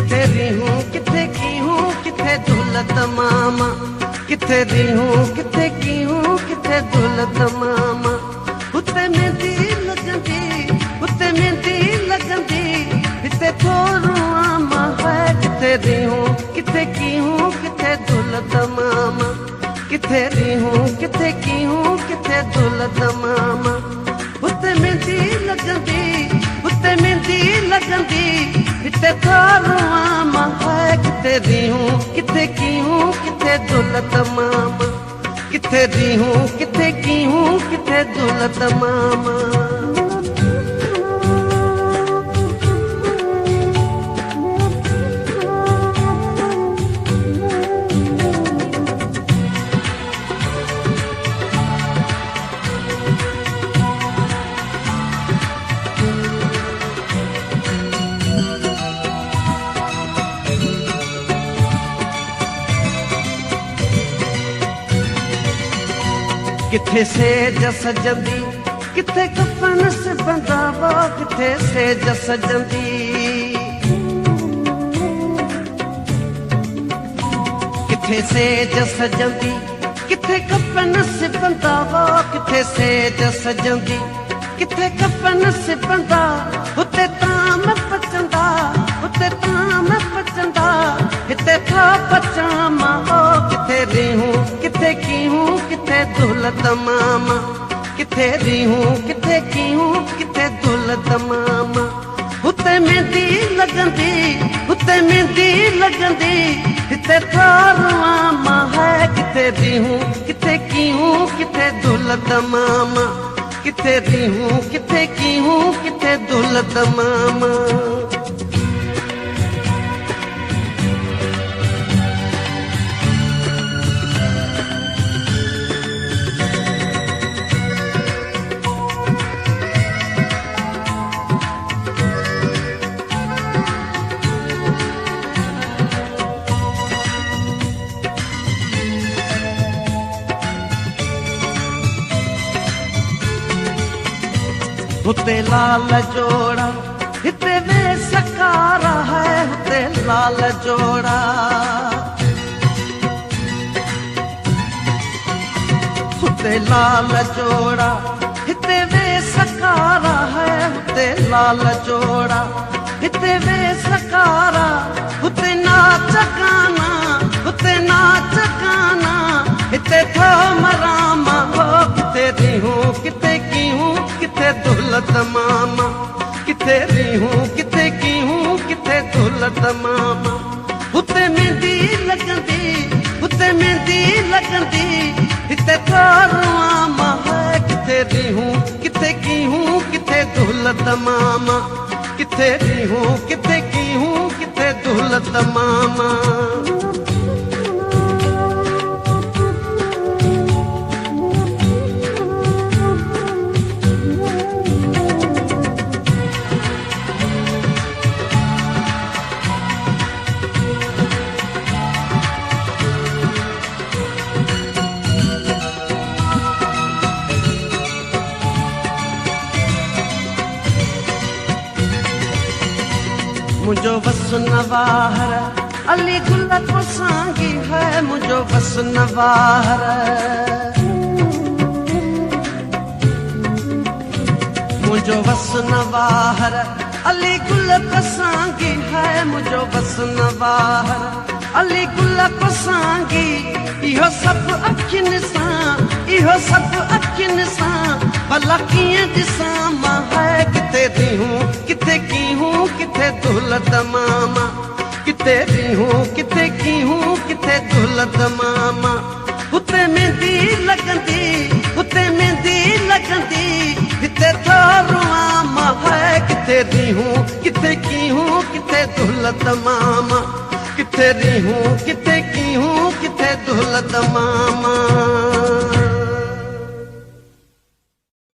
किथे री हूँ किथे की हूँ किथे दौलत मामा, किथे री हूँ किथे की हूँ किथे दौलत मामा। उते मेहंदी लगंदी उते मेहंदी लगंदी हिते थोरो आमा है। किथे री हूँ किथे की हूँ किथे दौलत मामा, किथे री हूँ किथे की हूँ किथे दौलत मामा। उते मेहंदी लगंदी उते मेहंदी लगंदी हिते थोरो आमा है। किथे री हूँ किथे की हूँ किथे दौलत मामा, किथे री हूँ किथे की हूँ किथे दौलत मामा। किथे सेज सजंदी किथे कफन से बंधावा, किथे सेज सजंदी किथे सेज सजंदी किथे कफन से बंधावा, किथे सेज सजंदी किथे कफन से बंधा। उते ताम पचंदा उते ताम पचंदा हिते था पचामा। ओ किथे री हूँ किथे की हूँ किथे दौलत मामा, किथे री हूँ किथे की हूँ किथे दौलत मामा। उते मेहंदी लगंदी उते मेहंदी लगंदी हिते थारो आमा है। किथे री हूँ किथे की हूँ किथे दौलत मामा, किथे री हूँ किथे की हूँ किथे दौलत मामा। उते लाल जोड़ा हिते वे सकारा है। उते लाल जोड़ा उते लाल जोड़ा हिते वे सकारा है। उते लाल जोड़ा हिते वे सकारा। उते नाच गाना उते नाच गाना हिते थो मरामा। हो किथे री हूँ किथे की हूँ किथे दौलत मामा, किथे री हूँ किथे की हूँ किथे दौलत मामा। उते मेहंदी लगंदी उते मेहंदी लगंदी हिते थारो आमा है। किथे री हूँ किथे की हूँ किथे दौलत मामा, किथे री हूँ किथे की हूँ किथे दौलत मामा। मुझो वसु नवाहर अली गुल को सांगी है। मुझो वसु नवाहर मुझो वसु नवाहर अली गुल को सांगी है। मुझो वसु नवाहर अली गुल को सांगी। इहो सब अखियुनि सां इहो सब अखियुनि सां भला कीअं ॾिसां मां है। किथे री हूँ किथे की हूँ किथे दौलत मामा, किथे री हूँ किथे की हूँ किथे दौलत मामा। उते मेहंदी लगंदी उते मेहंदी लगंदी हिते थारो आमा है। किथे री हूँ किथे की हूँ किथे दौलत मामा, किथे री हूँ किथे की हूँ किथे दौलत मामा।